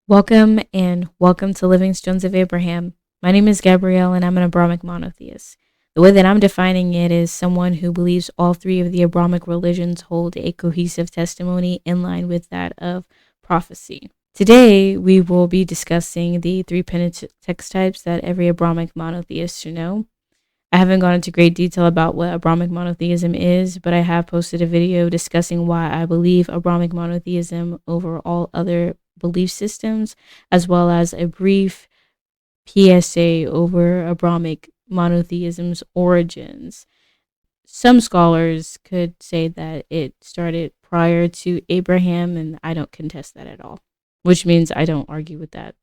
Welcome to Living Stones of Abraham. My name is Gabrielle and I'm an Abrahamic monotheist. The way that I'm defining it is someone who believes all three of the Abrahamic religions hold a cohesive testimony in line with that of prophecy. Today, we will be discussing the three Pentateuch types that every Abrahamic monotheist should know. I haven't gone into great detail about what Abrahamic monotheism is, but I have posted a video discussing why I believe Abrahamic monotheism over all other belief systems, as well as a brief PSA over Abrahamic monotheism's origins. Some scholars could say that it started prior to Abraham, and I don't contest that at all, which means I don't argue with that.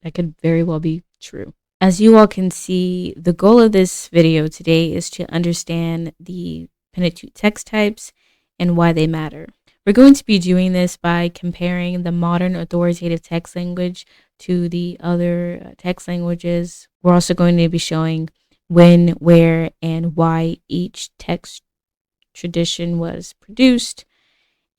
That could very well be true. As you all can see, the goal of this video today is to understand the Pentateuch text types and why they matter. We're going to be doing this by comparing the modern authoritative text language to the other text languages. We're also going to be showing when, where, and why each text tradition was produced.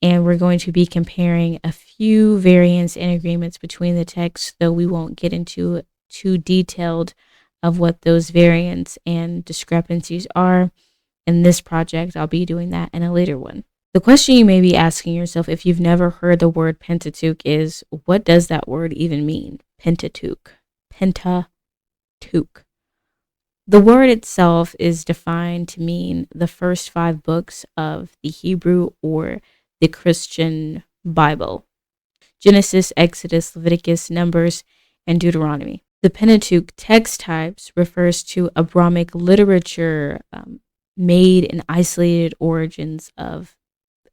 And we're going to be comparing a few variants and agreements between the texts, though we won't get into too detailed of what those variants and discrepancies are. In this project, I'll be doing that in a later one. The question you may be asking yourself if you've never heard the word Pentateuch is, what does that word even mean? Pentateuch. Pentateuch. The word itself is defined to mean the first 5 books of the Hebrew or the Christian Bible: Genesis, Exodus, Leviticus, Numbers, and Deuteronomy. The Pentateuch text types refers to Abrahamic literature made in isolated origins of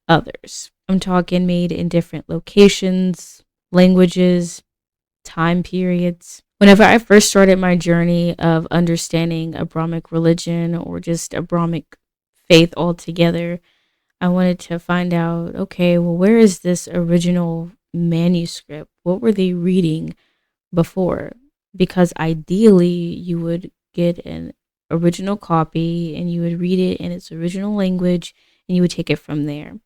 others. I'm talking made in different locations, languages, time periods. Whenever I first started my journey of understanding Abrahamic religion or just Abrahamic faith altogether, I wanted to find out, okay, well, where is this original manuscript? What were they reading before? Because ideally you would get an original copy and you would read it in its original language and you would take it from there.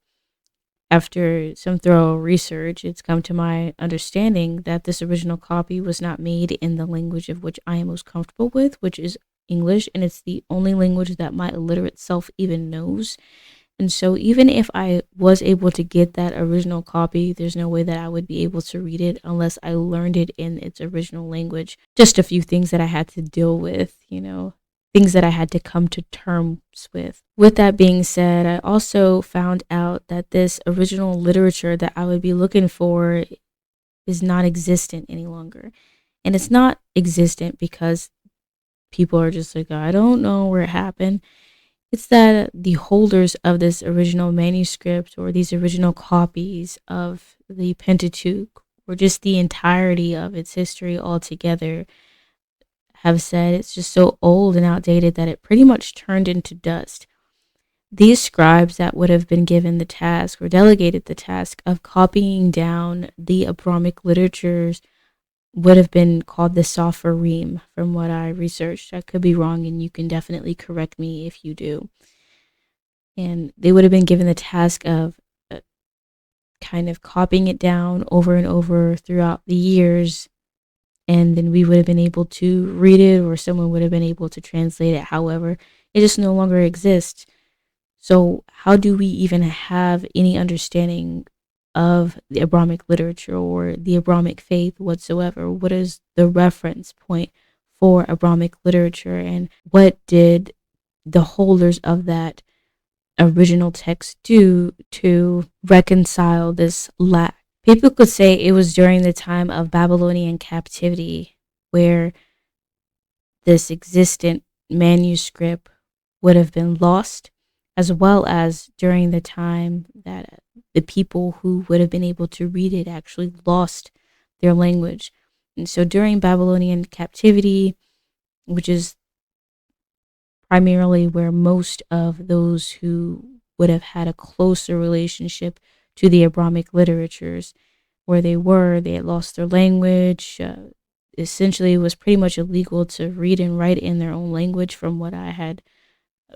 After some thorough research, it's come to my understanding that this original copy was not made in the language of which I am most comfortable with, which is English, and it's the only language that my illiterate self even knows. And so even if I was able to get that original copy, there's no way that I would be able to read it unless I learned it in its original language. Just a few things that I had to deal with, things that I had to come to terms with. With that being said, I also found out that this original literature that I would be looking for is not existent any longer. And it's not existent because people are just like, I don't know where it happened. It's that the holders of this original manuscript or these original copies of the Pentateuch, or just the entirety of its history altogether, have said it's just so old and outdated that it pretty much turned into dust. These scribes that would have been given the task or delegated the task of copying down the Abrahamic literatures would have been called the Sopharim, from what I researched. I could be wrong, and you can definitely correct me if you do. And they would have been given the task of kind of copying it down over and over throughout the years, and then we would have been able to read it, or someone would have been able to translate it. However, it just no longer exists. So how do we even have any understanding of the Abrahamic literature or the Abrahamic faith whatsoever? What is the reference point for Abrahamic literature, and what did the holders of that original text do to reconcile this lack? People could say it was during the time of Babylonian captivity where this existent manuscript would have been lost, as well as during the time that the people who would have been able to read it actually lost their language. And so during Babylonian captivity, which is primarily where most of those who would have had a closer relationship to the Abrahamic literatures, where they had lost their language. Essentially, it was pretty much illegal to read and write in their own language from what I had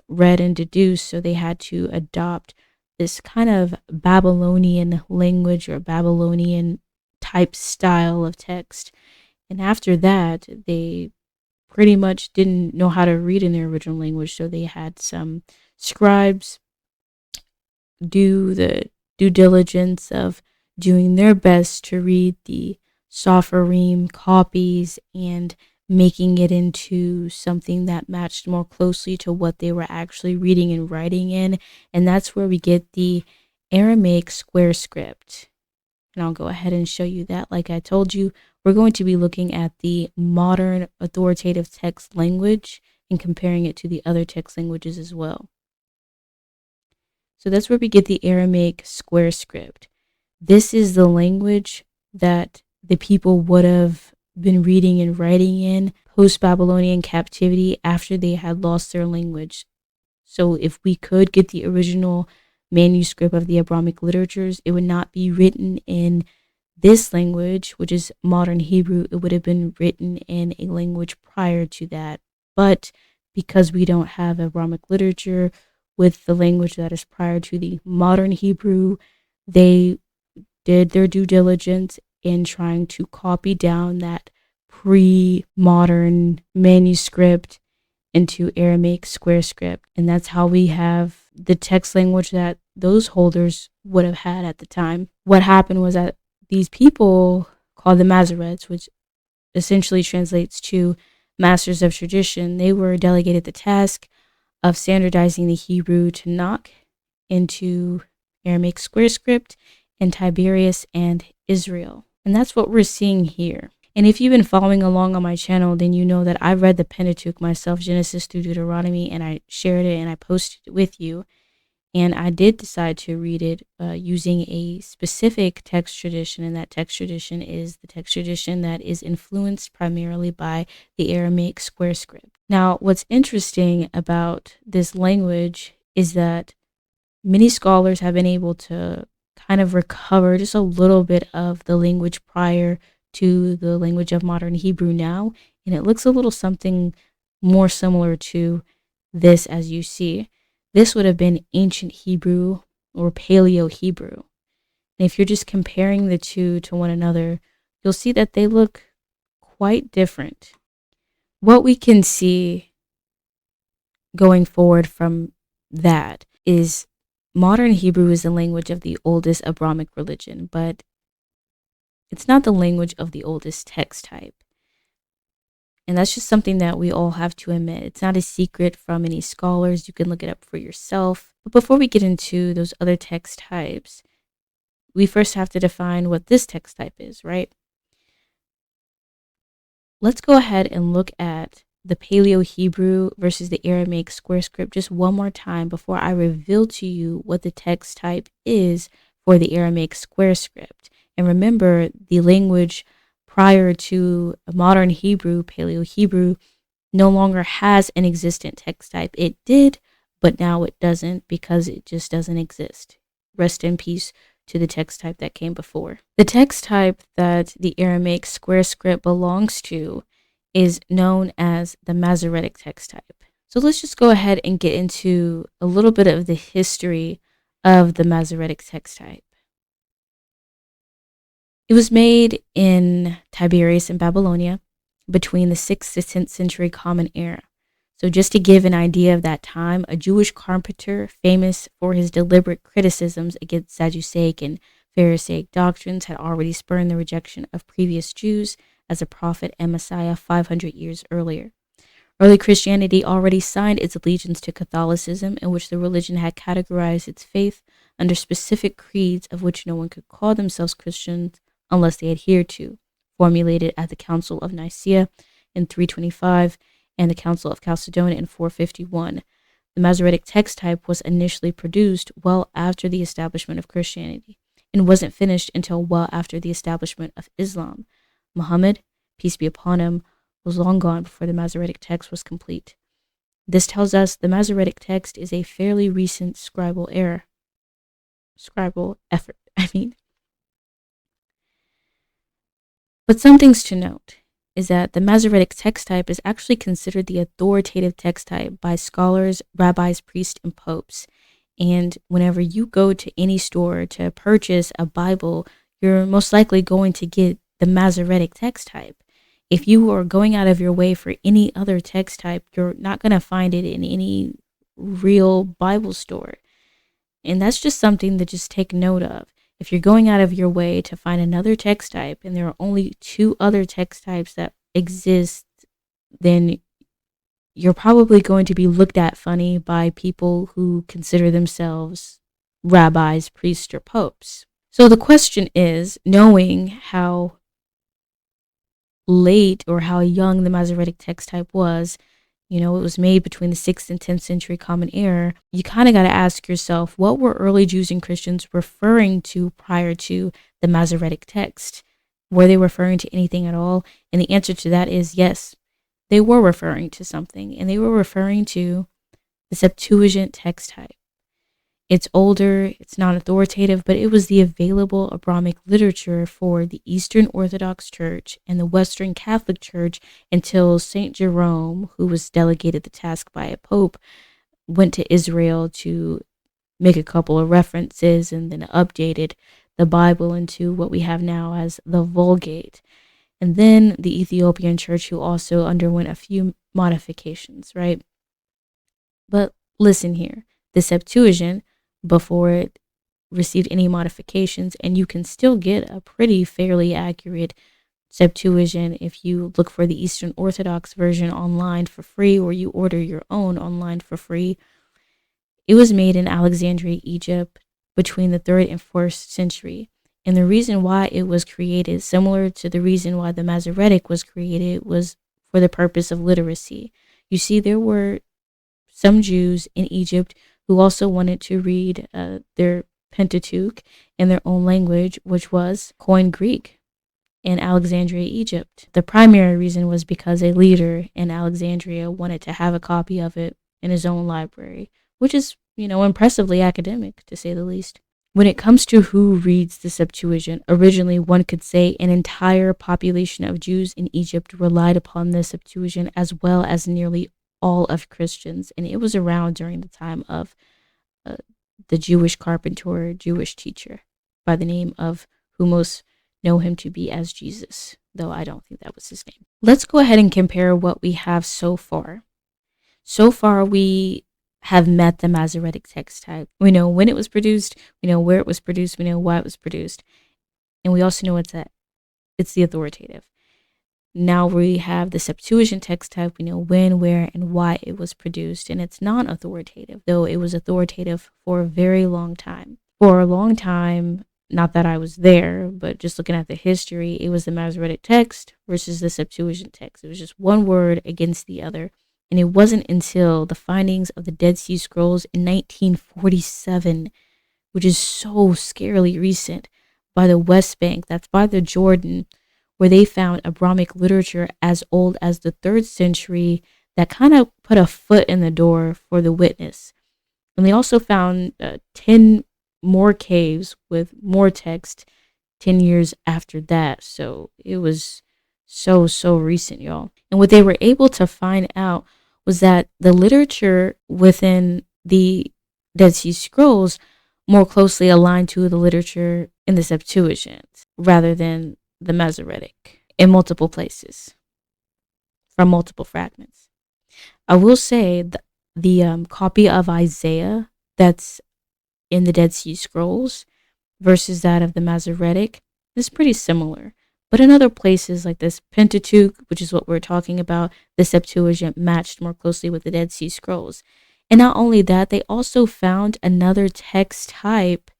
read and deduced. So they had to adopt this kind of Babylonian language or Babylonian type style of text. And after that, they pretty much didn't know how to read in their original language. So they had some scribes do the due diligence of doing their best to read the Sophorim copies and making it into something that matched more closely to what they were actually reading and writing in. And that's where we get the Aramaic square script. And I'll go ahead and show you that. Like I told you, we're going to be looking at the modern authoritative text language and comparing it to the other text languages as well. So that's where we get the Aramaic square script. This is the language that the people would have been reading and writing in post-Babylonian captivity after they had lost their language. So if we could get the original manuscript of the Abrahamic literatures, it would not be written in this language, which is modern Hebrew. It would have been written in a language prior to that. But because we don't have Abrahamic literature with the language that is prior to the modern Hebrew, they did their due diligence in trying to copy down that pre-modern manuscript into Aramaic square script. And that's how we have the text language that those holders would have had at the time. What happened was that these people called the Masoretes, which essentially translates to masters of tradition, they were delegated the task of standardizing the Hebrew Tanakh into Aramaic square script in Tiberias and Israel. And that's what we're seeing here. And if you've been following along on my channel, then you know that I read the Pentateuch myself, Genesis through Deuteronomy, and I shared it and I posted it with you. And I did decide to read it using a specific text tradition, and that text tradition is the text tradition that is influenced primarily by the Aramaic square script. Now, what's interesting about this language is that many scholars have been able to kind of recover just a little bit of the language prior to the language of modern Hebrew now, and it looks a little something more similar to this as you see. This would have been ancient Hebrew or Paleo Hebrew. And if you're just comparing the two to one another, you'll see that they look quite different. What we can see going forward from that is modern Hebrew is the language of the oldest Abrahamic religion, but it's not the language of the oldest text type. And that's just something that we all have to admit. It's not a secret from any scholars. You can look it up for yourself. But before we get into those other text types, we first have to define what this text type is, right? Let's go ahead and look at the Paleo Hebrew versus the Aramaic square script just one more time before I reveal to you what the text type is for the Aramaic square script. And remember, the language prior to modern Hebrew, Paleo Hebrew, no longer has an existent text type. It did, but now it doesn't because it just doesn't exist. Rest in peace to the text type that came before. The text type that the Aramaic square script belongs to is known as the Masoretic text type. So let's just go ahead and get into a little bit of the history of the Masoretic text type. It was made in Tiberias in Babylonia between the 6th to 10th century Common Era. So just to give an idea of that time, a Jewish carpenter famous for his deliberate criticisms against Sadduceic and Pharisaic doctrines had already spurned the rejection of previous Jews as a prophet and Messiah 500 years earlier. Early Christianity already signed its allegiance to Catholicism, in which the religion had categorized its faith under specific creeds of which no one could call themselves Christians unless they adhered to, formulated at the Council of Nicaea in 325 and the Council of Chalcedon in 451. The Masoretic text type was initially produced well after the establishment of Christianity and wasn't finished until well after the establishment of Islam. Muhammad, peace be upon him, was long gone before the Masoretic text was complete. This tells us the Masoretic text is a fairly recent scribal effort. But some things to note is that the Masoretic text type is actually considered the authoritative text type by scholars, rabbis, priests, and popes. And whenever you go to any store to purchase a Bible, you're most likely going to get the Masoretic text type. If you are going out of your way for any other text type, you're not going to find it in any real Bible store. And that's just something to just take note of. If you're going out of your way to find another text type and there are only 2 other text types that exist, then you're probably going to be looked at funny by people who consider themselves rabbis, priests, or popes. So the question is, knowing how late or how young the Masoretic text type was, it was made between the 6th and 10th century Common Era, you kind of got to ask yourself, what were early Jews and Christians referring to prior to the Masoretic text? Were they referring to anything at all? And the answer to that is yes, they were referring to something, and they were referring to the Septuagint text type. It's older, it's not authoritative, but it was the available Abrahamic literature for the Eastern Orthodox Church and the Western Catholic Church until St. Jerome, who was delegated the task by a pope, went to Israel to make a couple of references and then updated the Bible into what we have now as the Vulgate. And then the Ethiopian Church, who also underwent a few modifications, right? But listen here, the Septuagint, before it received any modifications, and you can still get a pretty fairly accurate Septuagint if you look for the Eastern Orthodox version online for free, or you order your own online for free. It was made in Alexandria, Egypt between the 3rd and 4th century. And the reason why it was created, similar to the reason why the Masoretic was created, was for the purpose of literacy. You see, there were some Jews in Egypt who also wanted to read their Pentateuch in their own language, which was Koine Greek in Alexandria, Egypt. The primary reason was because a leader in Alexandria wanted to have a copy of it in his own library, which is, impressively academic, to say the least. When it comes to who reads the Septuagint, originally one could say an entire population of Jews in Egypt relied upon the Septuagint, as well as nearly all of Christians, and it was around during the time of the Jewish carpenter, Jewish teacher, by the name of, who most know him to be as Jesus, though I don't think that was his name. Let's go ahead and compare what we have so far. So far, we have met the Masoretic text type. We know when it was produced, we know where it was produced, we know why it was produced, and we also know it's the authoritative. Now we have the Septuagint text type. We know when, where, and why it was produced, and it's non-authoritative, though it was authoritative for a very long time. For a long time, not that I was there, but just looking at the history, it was the Masoretic text versus the Septuagint text. It was just one word against the other, and it wasn't until the findings of the Dead Sea Scrolls in 1947, which is so scarily recent, by the West Bank, that's by the Jordan, where they found Abrahamic literature as old as the 3rd century that kind of put a foot in the door for the witness. And they also found 10 more caves with more text 10 years after that. So it was so recent, y'all. And what they were able to find out was that the literature within the Dead Sea Scrolls more closely aligned to the literature in the Septuagint rather than the Masoretic in multiple places from multiple fragments. I will say the copy of Isaiah that's in the Dead Sea Scrolls versus that of the Masoretic is pretty similar. But in other places like this Pentateuch, which is what we're talking about, the Septuagint matched more closely with the Dead Sea Scrolls. And not only that, they also found another text type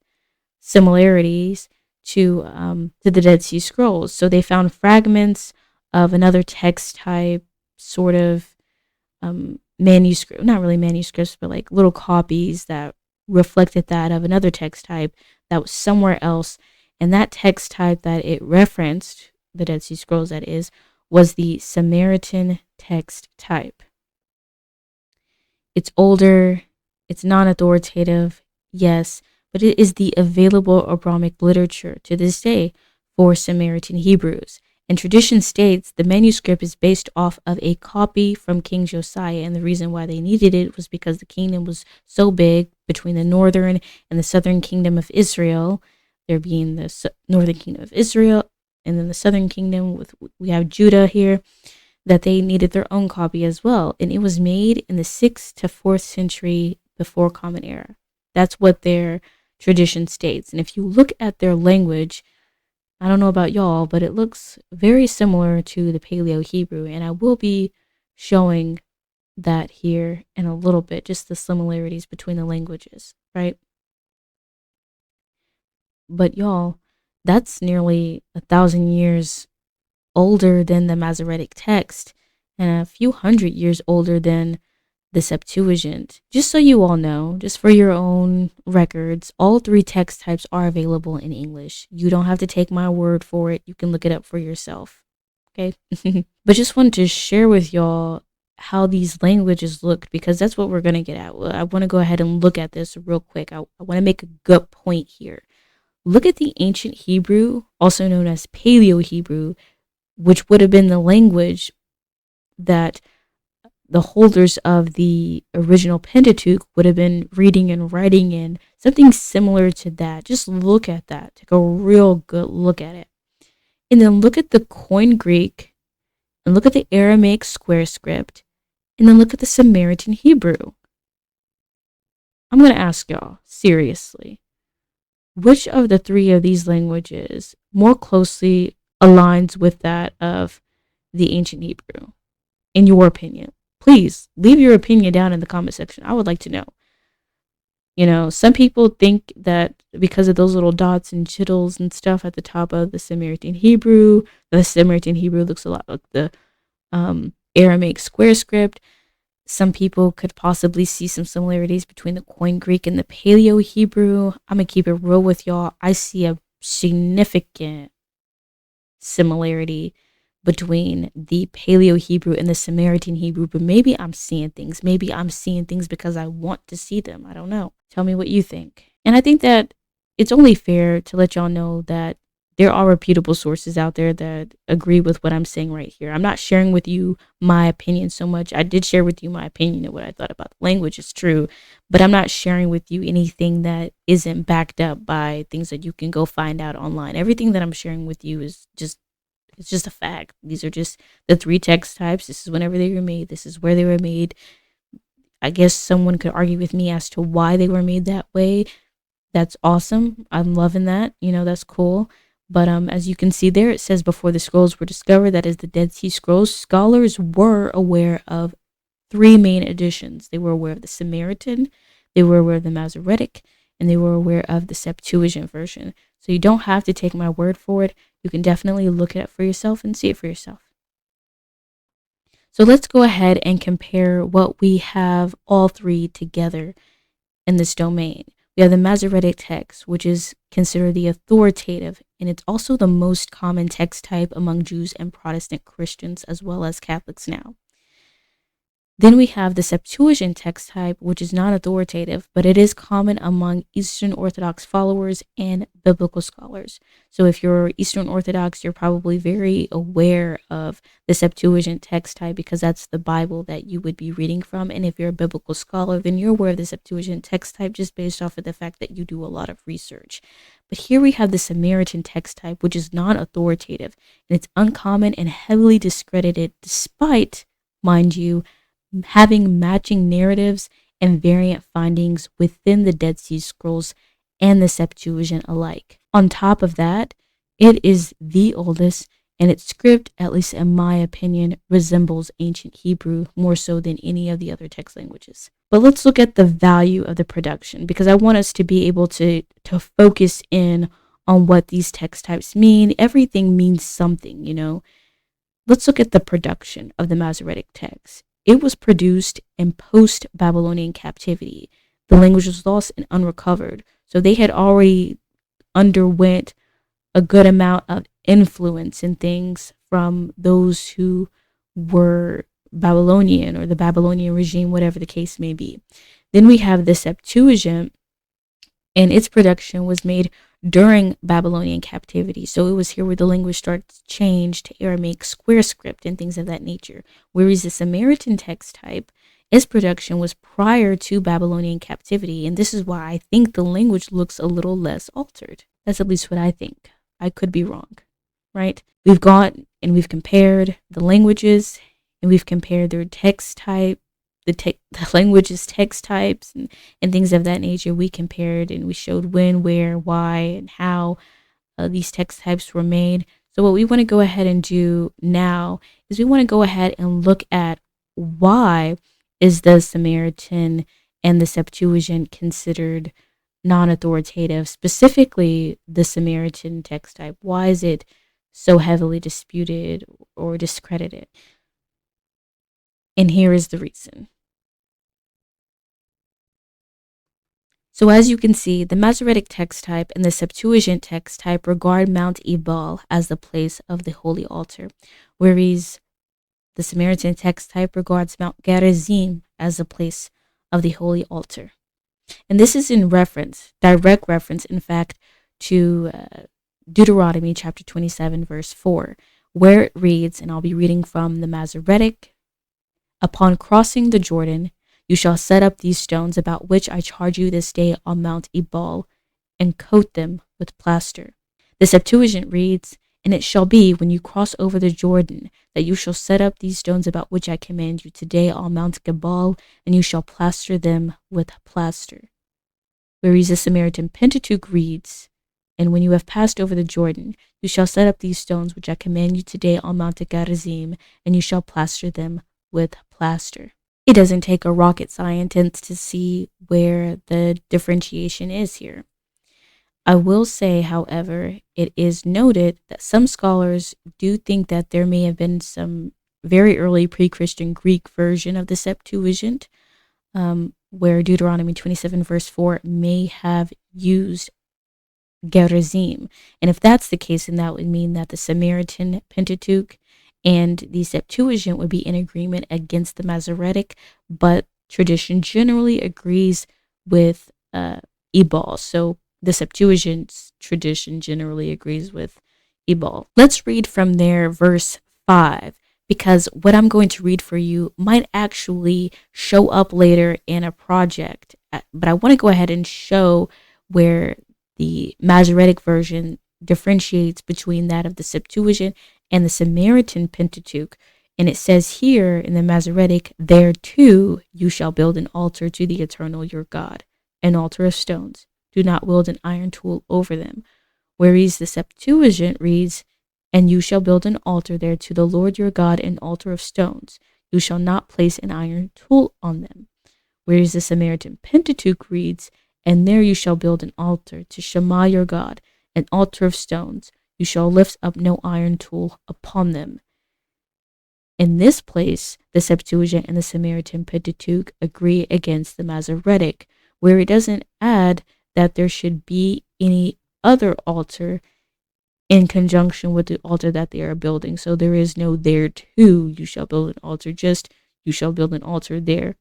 similarities to the Dead Sea Scrolls. So they found fragments of another text type, sort of manuscript, not really manuscripts, but like little copies that reflected that of another text type that was somewhere else. And that text type that it referenced, the Dead Sea Scrolls that is, was the Samaritan text type. It's older, it's non-authoritative, yes, but it is the available Abrahamic literature to this day for Samaritan Hebrews. And tradition states the manuscript is based off of a copy from King Josiah, and the reason why they needed it was because the kingdom was so big between the northern and the southern kingdom of Israel. there being the northern kingdom of Israel, and then the southern kingdom we have Judah here, that they needed their own copy as well. And it was made in the 6th to 4th century before Common Era. That's what their tradition states. And if you look at their language, I don't know about y'all, but it looks very similar to the Paleo Hebrew. And I will be showing that here in a little bit, just the similarities between the languages, right? But y'all, that's nearly 1,000 years older than the Masoretic text and a few hundred years older than the Septuagint. Just so you all know, just for your own records, all 3 text types are available in English. You don't have to take my word for it. You can look it up for yourself. Okay? But just wanted to share with y'all how these languages looked, because that's what we're going to get at. I want to go ahead and look at this real quick. I want to make a good point here. Look at the ancient Hebrew, also known as Paleo Hebrew, which would have been the language that the holders of the original Pentateuch would have been reading and writing in, something similar to that. Just look at that. Take a real good look at it. And then look at the Koine Greek, and look at the Aramaic square script, and then look at the Samaritan Hebrew. I'm going to ask y'all, seriously, which of the 3 of these languages more closely aligns with that of the ancient Hebrew, in your opinion? Please leave your opinion down in the comment section. I would like to know. You know, some people think that because of those little dots and chittles and stuff at the top of the Samaritan Hebrew looks a lot like the Aramaic square script. Some people could possibly see some similarities between the Koine Greek and the Paleo Hebrew. I'm going to keep it real with y'all. I see a significant similarity between the Paleo Hebrew and the Samaritan Hebrew, but maybe I'm seeing things. Maybe I'm seeing things because I want to see them. I don't know. Tell me what you think. And I think that it's only fair to let y'all know that there are reputable sources out there that agree with what I'm saying right here. I'm not sharing with you my opinion so much. I did share with you my opinion of what I thought about the language. It's true, but I'm not sharing with you anything that isn't backed up by things that you can go find out online. Everything that I'm sharing with you is it's just a fact. These are just the 3 text types. This is whenever they were made. This is where they were made. I guess someone could argue with me as to why they were made that way. That's awesome. I'm loving that. You know, that's cool. But as you can see there, it says before the scrolls were discovered, that is the Dead Sea Scrolls, scholars were aware of 3 main editions. They were aware of the Samaritan, they were aware of the Masoretic, and they were aware of the Septuagint version. So you don't have to take my word for it. You can definitely look it up for yourself and see it for yourself. So let's go ahead and compare what we have all 3 together in this domain. We have the Masoretic text, which is considered the authoritative, and it's also the most common text type among Jews and Protestant Christians, as well as Catholics now. Then we have the Septuagint text type, which is not authoritative, but it is common among Eastern Orthodox followers and biblical scholars. So if you're Eastern Orthodox, you're probably very aware of the Septuagint text type because that's the Bible that you would be reading from. And if you're a biblical scholar, then you're aware of the Septuagint text type just based off of the fact that you do a lot of research. But here we have the Samaritan text type, which is non-authoritative, and it's uncommon and heavily discredited despite, mind you, having matching narratives and variant findings within the Dead Sea Scrolls and the Septuagint alike. On top of that, it is the oldest, and its script, at least in my opinion, resembles ancient Hebrew more so than any of the other text languages. But let's look at the value of the production, because I want us to be able to focus in on what these text types mean. Everything means something, you know. Let's look at the production of the Masoretic text. It was produced in post-Babylonian captivity. The language was lost and unrecovered. So they had already underwent a good amount of influence and things from those who were Babylonian or the Babylonian regime, whatever the case may be. Then we have the Septuagint, and its production was made during Babylonian captivity. So it was here where the language starts to change to Aramaic square script and things of that nature. Whereas the Samaritan text type, its production was prior to Babylonian captivity. And this is why I think the language looks a little less altered. That's at least what I think. I could be wrong, right? We've gone and we've compared the languages, and we've compared their text type, the languages text types, and things of that nature. We compared and we showed when, where, why, and how these text types were made. So what we want to go ahead and do now is we want to go ahead and look at why is the Samaritan and the Septuagint considered non-authoritative, specifically the Samaritan text type. Why is it so heavily disputed or discredited? And here is the reason. So as you can see, the Masoretic text type and the Septuagint text type regard Mount Ebal as the place of the holy altar, whereas the Samaritan text type regards Mount Gerizim as the place of the holy altar. And this is in reference, direct reference, in fact, to Deuteronomy chapter 27, verse 4, where it reads, and I'll be reading from the Masoretic, "Upon crossing the Jordan, you shall set up these stones about which I charge you this day on Mount Ebal, and coat them with plaster." The Septuagint reads, "And it shall be when you cross over the Jordan that you shall set up these stones about which I command you today on Mount Gebal, and you shall plaster them with plaster." Whereas the Samaritan Pentateuch reads, "And when you have passed over the Jordan, you shall set up these stones which I command you today on Mount Gerizim, and you shall plaster them with plaster." It doesn't take a rocket scientist to see where the differentiation is here. I will say, however, it is noted that some scholars do think that there may have been some very early pre-Christian Greek version of the Septuagint, where Deuteronomy 27 verse 4 may have used Gerizim. And if that's the case, then that would mean that the Samaritan Pentateuch and the Septuagint would be in agreement against the Masoretic, but tradition generally agrees with Ebal. So the Septuagint's tradition generally agrees with Ebal. Let's read from there verse 5, because what I'm going to read for you might actually show up later in a project. But I want to go ahead and show where the Masoretic version differentiates between that of the Septuagint and the Samaritan Pentateuch. And it says here in the Masoretic, "There too you shall build an altar to the eternal your God, an altar of stones. Do not wield an iron tool over them." Whereas the Septuagint reads, "And you shall build an altar there to the Lord your God, an altar of stones. You shall not place an iron tool on them." Whereas the Samaritan Pentateuch reads, "And there you shall build an altar to Shema your God, an altar of stones. You shall lift up no iron tool upon them." In this place, the Septuagint and the Samaritan Pentateuch agree against the Masoretic, where it doesn't add that there should be any other altar in conjunction with the altar that they are building. So there is no "there too you shall build an altar," just "you shall build an altar there,"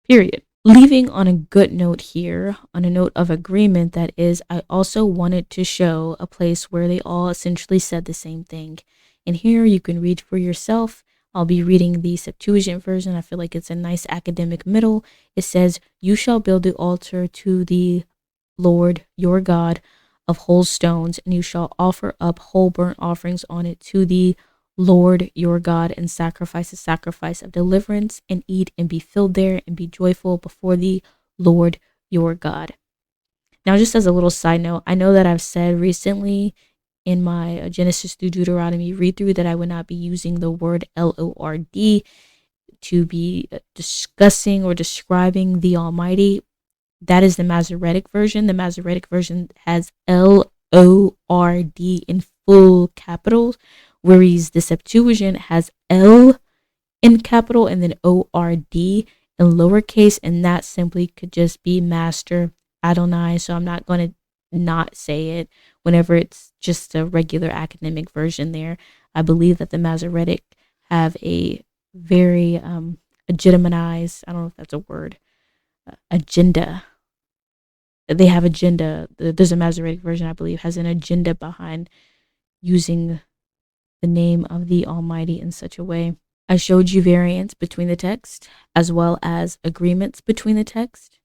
period. Leaving on a good note here, on a note of agreement, that is, I also wanted to show a place where they all essentially said the same thing. And here you can read for yourself. I'll be reading the Septuagint version. I feel like it's a nice academic middle. It says, "You shall build the altar to the Lord your God of whole stones, and you shall offer up whole burnt offerings on it to the Lord your God, and sacrifice a sacrifice of deliverance, and eat and be filled there, and be joyful before the Lord your God." Now, just as a little side note, I know that I've said recently in my Genesis through Deuteronomy read through that I would not be using the word Lord to be discussing or describing the Almighty. That is the Masoretic version. The Masoretic version has Lord in full capitals, whereas the Septuagint has L in capital and then ORD in lowercase, and that simply could just be Master Adonai. So I'm not going to not say it whenever it's just a regular academic version there. I believe that the Masoretic have a very legitimized, I don't know if that's a word, agenda. They have agenda. There's a Masoretic version, I believe, has an agenda behind using the name of the Almighty in such a way. I showed you variants between the text as well as agreements between the text.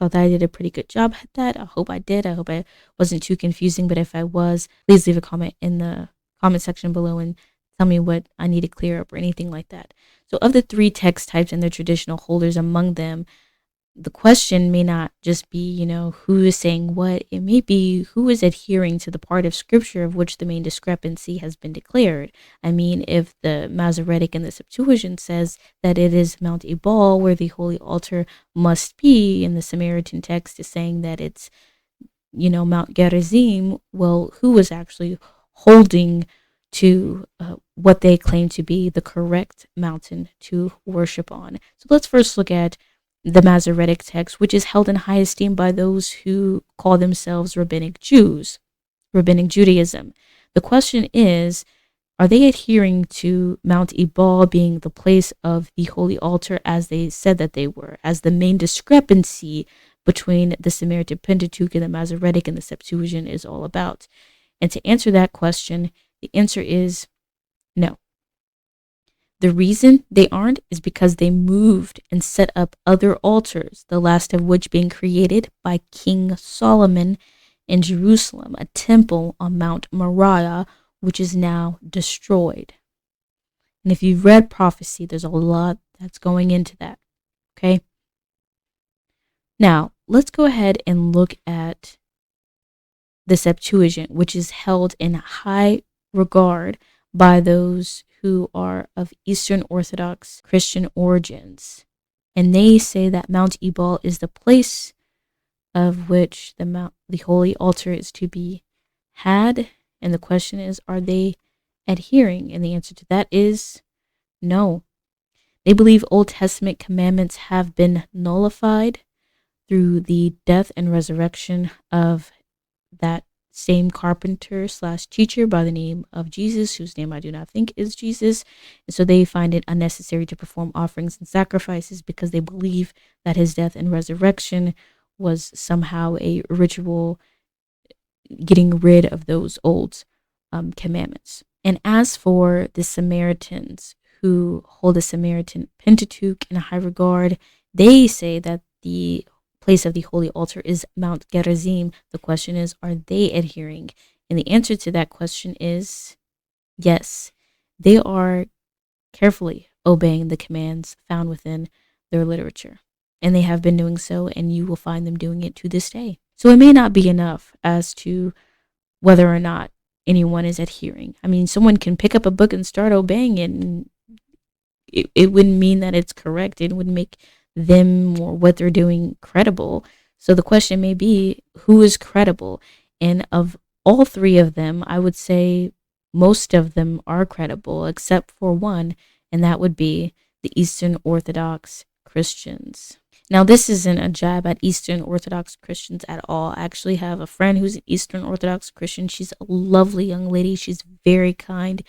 thought that I did a pretty good job at that. I hope I did. I hope I wasn't too confusing, but if I was, please leave a comment in the comment section below and tell me what I need to clear up or anything like that. So of the 3 text types and their traditional holders among them, the question may not just be, who is saying what. It may be who is adhering to the part of scripture of which the main discrepancy has been declared. I mean, if the Masoretic and the Septuagint says that it is Mount Ebal where the holy altar must be, and the Samaritan text is saying that it's, Mount Gerizim, well, who was actually holding to what they claim to be the correct mountain to worship on? So let's first look at the Masoretic text, which is held in high esteem by those who call themselves rabbinic Jews, rabbinic Judaism. The question is, are they adhering to Mount Ebal being the place of the holy altar as they said that they were, as the main discrepancy between the Samaritan Pentateuch and the Masoretic and the Septuagint is all about? And to answer that question, the answer is no. The reason they aren't is because they moved and set up other altars, the last of which being created by King Solomon in Jerusalem, a temple on Mount Moriah, which is now destroyed. And if you've read prophecy, there's a lot that's going into that, okay? Now, let's go ahead and look at the Septuagint, which is held in high regard by those who are of Eastern Orthodox Christian origins. And they say that Mount Ebal is the place of which the holy altar is to be had. And the question is, are they adhering? And the answer to that is no. They believe Old Testament commandments have been nullified through the death and resurrection of that same carpenter / teacher by the name of Jesus, whose name I do not think is Jesus. And so they find it unnecessary to perform offerings and sacrifices because they believe that his death and resurrection was somehow a ritual getting rid of those old commandments. And as for the Samaritans who hold the Samaritan Pentateuch in high regard, they say that the place of the holy altar is Mount Gerizim. The question is, are they adhering? And the answer to that question is yes. They are carefully obeying the commands found within their literature. And they have been doing so, and you will find them doing it to this day. So it may not be enough as to whether or not anyone is adhering. I mean, someone can pick up a book and start obeying it, and it wouldn't mean that it's correct. It wouldn't make them or what they're doing credible. So the question may be, who is credible? And of all 3 of them, I would say most of them are credible, except for one, and that would be the Eastern Orthodox Christians. Now, this isn't a jab at Eastern Orthodox Christians at all. I actually have a friend who's an Eastern Orthodox Christian. She's a lovely young lady. She's very kind,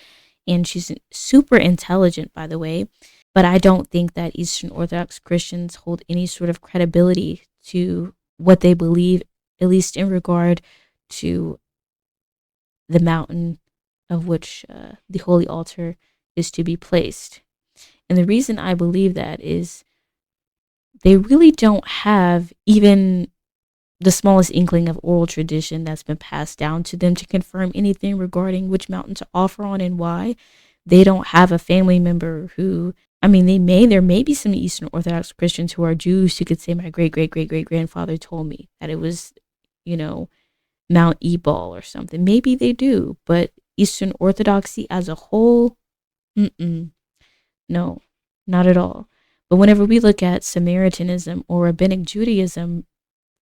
and she's super intelligent, by the way. But I don't think that Eastern Orthodox Christians hold any sort of credibility to what they believe, at least in regard to the mountain of which the holy altar is to be placed. And the reason I believe that is they really don't have even the smallest inkling of oral tradition that's been passed down to them to confirm anything regarding which mountain to offer on and why. They don't have a family member who, there may be some Eastern Orthodox Christians who are Jews who could say my great-great-great-great-grandfather told me that it was, Mount Ebal or something. Maybe they do, but Eastern Orthodoxy as a whole, no, not at all. But whenever we look at Samaritanism or Rabbinic Judaism,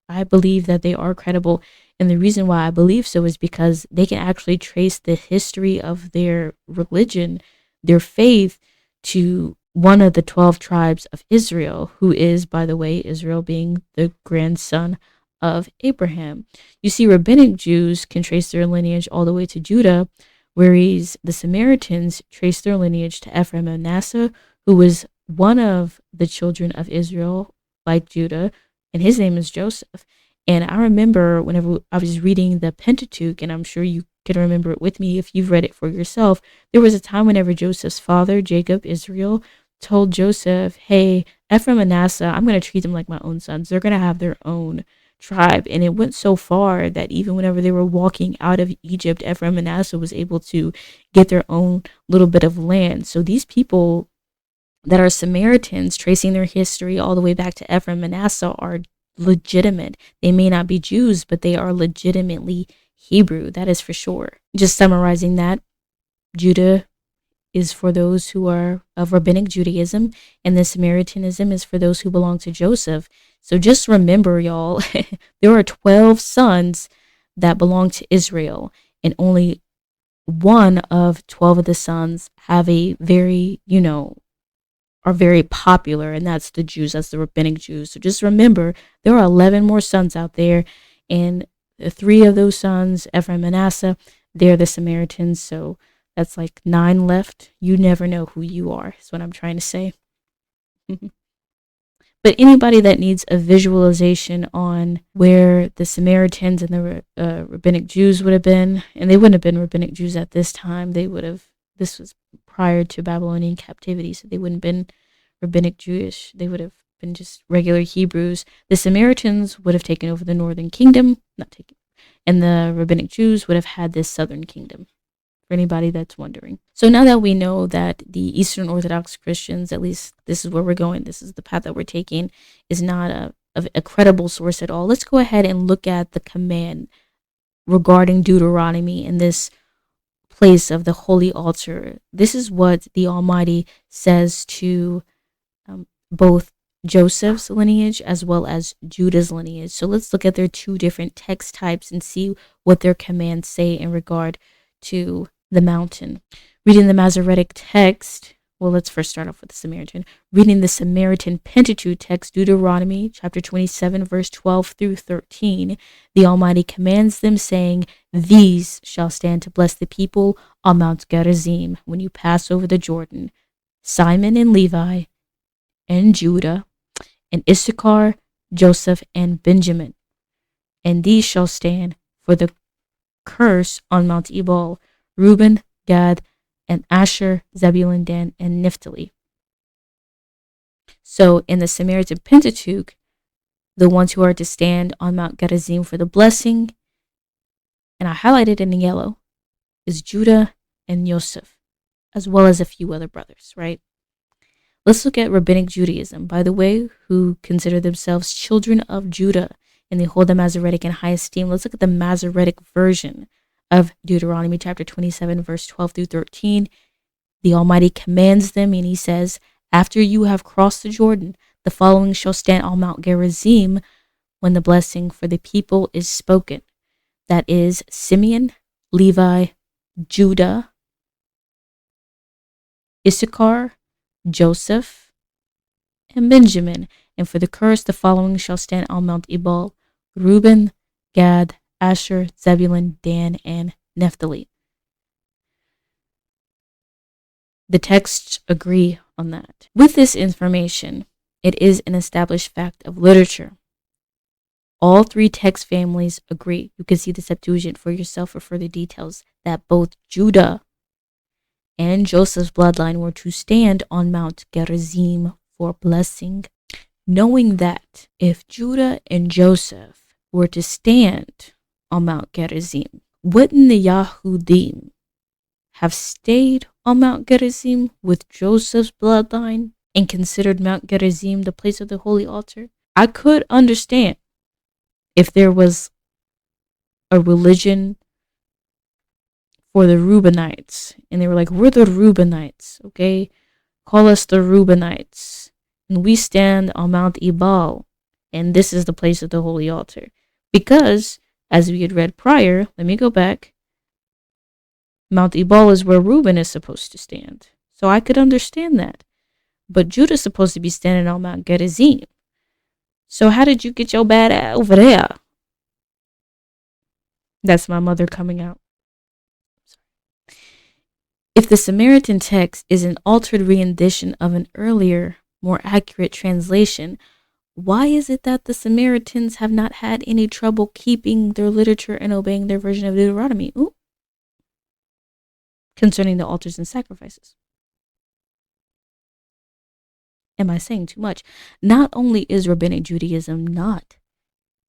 I believe that they are credible. And the reason why I believe so is because they can actually trace the history of their religion, their faith, to one of the 12 tribes of Israel, who is, by the way, Israel being the grandson of Abraham. You see, Rabbinic Jews can trace their lineage all the way to Judah, whereas the Samaritans trace their lineage to Ephraim and Manasseh, who was one of the children of Israel, like Judah, and his name is Joseph. And I remember whenever I was reading the Pentateuch, and I'm sure you can remember it with me if you've read it for yourself, there was a time whenever Joseph's father, Jacob, Israel, told Joseph, hey, Ephraim and Manasseh, I'm going to treat them like my own sons. They're going to have their own tribe. And it went so far that even whenever they were walking out of Egypt, Ephraim and Manasseh was able to get their own little bit of land. So these people that are Samaritans, tracing their history all the way back to Ephraim and Manasseh, are legitimate. They may not be Jews, but they are legitimately Hebrew. That is for sure. Just summarizing that, Judah is for those who are of rabbinic Judaism, and the Samaritanism is for those who belong to Joseph. So just remember, y'all, there are 12 sons that belong to Israel, and only one of 12 of the sons have a very, are very popular, and that's the Jews, that's the rabbinic Jews. So just remember, there are 11 more sons out there, and the three of those sons, Ephraim and Manasseh, they're the Samaritans. So that's like 9 left. You never know who you are, is what I'm trying to say. But anybody that needs a visualization on where the Samaritans and the rabbinic Jews would have been, and they wouldn't have been rabbinic Jews at this time. This was prior to Babylonian captivity, so they wouldn't have been rabbinic Jewish. They would have been just regular Hebrews. The Samaritans would have taken over the northern kingdom, and the rabbinic Jews would have had this southern kingdom, for anybody that's wondering. So now that we know that the Eastern Orthodox Christians, at least this is where we're going, this is the path that we're taking, is not a credible source at all, let's go ahead and look at the command regarding Deuteronomy in this place of the holy altar. This is what the Almighty says to both Joseph's lineage as well as Judah's lineage. So let's look at their two different text types and see what their commands say in regard to the mountain. Reading the Masoretic text, well, let's first start off with the Samaritan. Reading the Samaritan Pentateuch text, Deuteronomy chapter 27, verse 12 through 13, the Almighty commands them, saying, "These shall stand to bless the people on Mount Gerizim when you pass over the Jordan: Simon and Levi, and Judah, and Issachar, Joseph, and Benjamin. And these shall stand for the curse on Mount Ebal: Reuben, Gad, and Asher, Zebulun, Dan, and Naphtali." So in the Samaritan Pentateuch, the ones who are to stand on Mount Gerizim for the blessing, and I highlighted in yellow, is Judah and Joseph, as well as a few other brothers, right? Let's look at Rabbinic Judaism, by the way, who consider themselves children of Judah, and they hold the Masoretic in high esteem. Let's look at the Masoretic version of Deuteronomy chapter 27, verse 12 through 13. The Almighty commands them, and he says, "After you have crossed the Jordan, the following shall stand on Mount Gerizim when the blessing for the people is spoken. That is Simeon, Levi, Judah, Issachar, Joseph, and Benjamin. And for the curse, the following shall stand on Mount Ebal: Reuben, Gad, Asher, Zebulun, Dan, and Naphtali." The texts agree on that. With this information, it is an established fact of literature. All three text families agree. You can see the Septuagint for yourself for further details, that both Judah and Joseph's bloodline were to stand on Mount Gerizim for blessing. Knowing that if Judah and Joseph were to stand on Mount Gerizim, wouldn't the Yahudim have stayed on Mount Gerizim with Joseph's bloodline and considered Mount Gerizim the place of the holy altar? I could understand if there was a religion for the Reubenites, and they were like, "We're the Reubenites, okay? Call us the Reubenites, and we stand on Mount Ebal, and this is the place of the holy altar." Because, as we had read prior, let me go back, Mount Ebal is where Reuben is supposed to stand. So I could understand that. But Judah's supposed to be standing on Mount Gerizim. So how did you get your bad ass over there? That's my mother coming out. If the Samaritan text is an altered rendition of an earlier, more accurate translation, why is it that the Samaritans have not had any trouble keeping their literature and obeying their version of Deuteronomy? Concerning the altars and sacrifices. Am I saying too much? Not only is Rabbinic Judaism not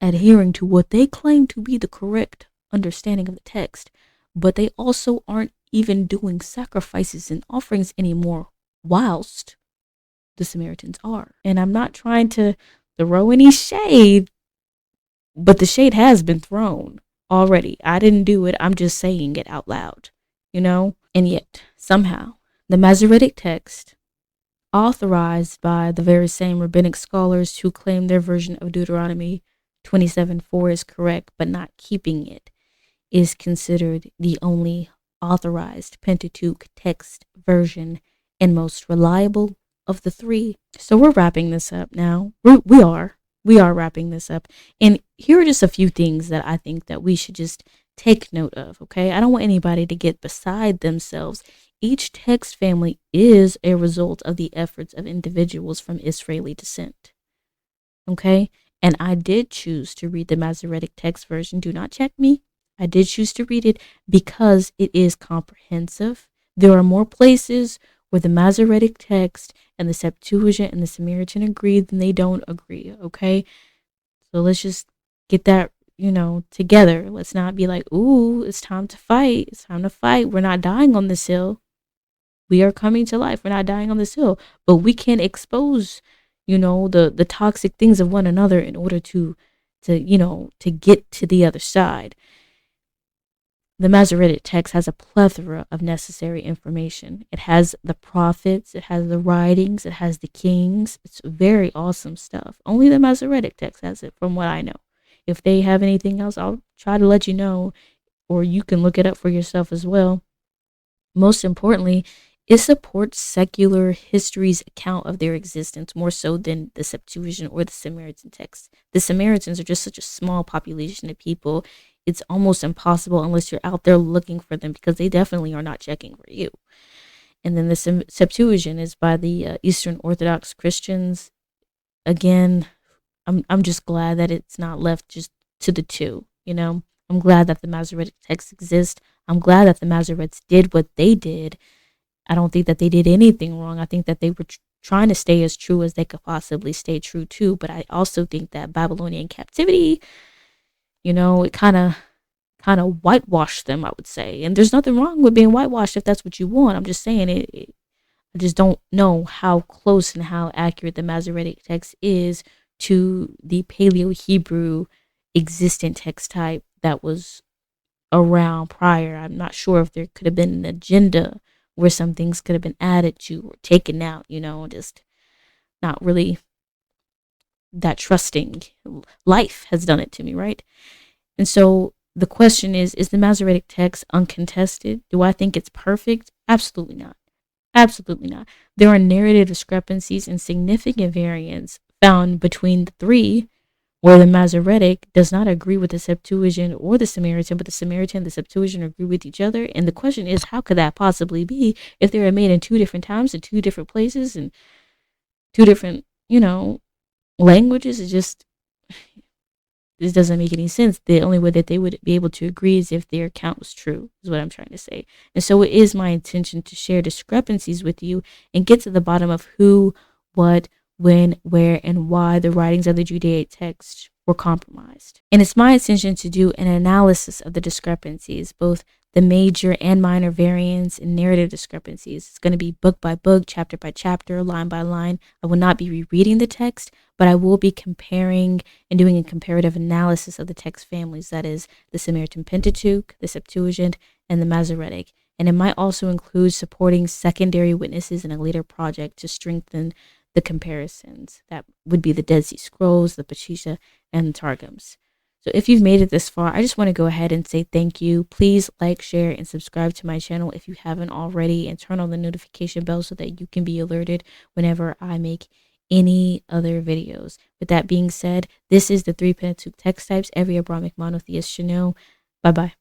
adhering to what they claim to be the correct understanding of the text, but they also aren't even doing sacrifices and offerings anymore, whilst the Samaritans are. And I'm not trying to throw any shade, but the shade has been thrown already. I didn't do it. I'm just saying it out loud, you know? And yet, somehow, the Masoretic text, authorized by the very same rabbinic scholars who claim their version of Deuteronomy 27:4 is correct, but not keeping it, is considered the only authorized Pentateuch text version and most reliable of the three. So we're wrapping this up now. We are wrapping this up. And here are just a few things that I think that we should just take note of, okay? I don't want anybody to get beside themselves. Each text family is a result of the efforts of individuals from Israeli descent, okay? And I did choose to read the Masoretic text version. Do not check me. I did choose to read it because it is comprehensive. There are more places where the Masoretic text and the Septuagint and the Samaritan agree than they don't agree, okay? So let's just get that, together. Let's not be like, ooh, it's time to fight. It's time to fight. We're not dying on this hill. We are coming to life. We're not dying on this hill. But we can expose, the toxic things of one another in order to get to the other side. The Masoretic text has a plethora of necessary information. It has the prophets, it has the writings, it has the kings. It's very awesome stuff. Only the Masoretic text has it, from what I know. If they have anything else, I'll try to let you know, or you can look it up for yourself as well. Most importantly, it supports secular history's account of their existence more so than the Septuagint or the Samaritan text. The Samaritans are just such a small population of people. It's almost impossible unless you're out there looking for them, because they definitely are not checking for you. And then the Septuagint is by the Eastern Orthodox Christians. Again, I'm just glad that it's not left just to the two, I'm glad that the Masoretic text exists. I'm glad that the Masoretes did what they did. I don't think that they did anything wrong. I think that they were trying to stay as true as they could possibly stay true to. But I also think that Babylonian captivity, it kind of whitewashed them, I would say. And there's nothing wrong with being whitewashed if that's what you want. I'm just saying I just don't know how close and how accurate the Masoretic text is to the Paleo-Hebrew existent text type that was around prior. I'm not sure if there could have been an agenda where some things could have been added to or taken out, just not really that trusting. Life has done it to me, right? And so the question is the Masoretic text uncontested? Do I think it's perfect? Absolutely not. Absolutely not. There are narrative discrepancies and significant variants found between the three, where the Masoretic does not agree with the Septuagint or the Samaritan, but the Samaritan and the Septuagint agree with each other. And the question is, how could that possibly be if they were made in two different times, in two different places, and two different, languages? This doesn't make any sense. The only way that they would be able to agree is if their account was true, is what I'm trying to say. And so it is my intention to share discrepancies with you and get to the bottom of who, what, when, where, and why the writings of the Judaic text were compromised. And it's my intention to do an analysis of the discrepancies, both the major and minor variants and narrative discrepancies. It's going to be book by book, chapter by chapter, line by line. I will not be rereading the text, but I will be comparing and doing a comparative analysis of the text families, that is, the Samaritan Pentateuch, the Septuagint, and the Masoretic. And it might also include supporting secondary witnesses in a later project to strengthen the comparisons. That would be the Dead Sea Scrolls, the Peshitta, and the Targums. So if you've made it this far, I just want to go ahead and say thank you. Please like, share, and subscribe to my channel if you haven't already, and turn on the notification bell so that you can be alerted whenever I make any other videos. With that being said, this is the 3 Pentateuch text types every Abrahamic monotheist should know. Bye-bye.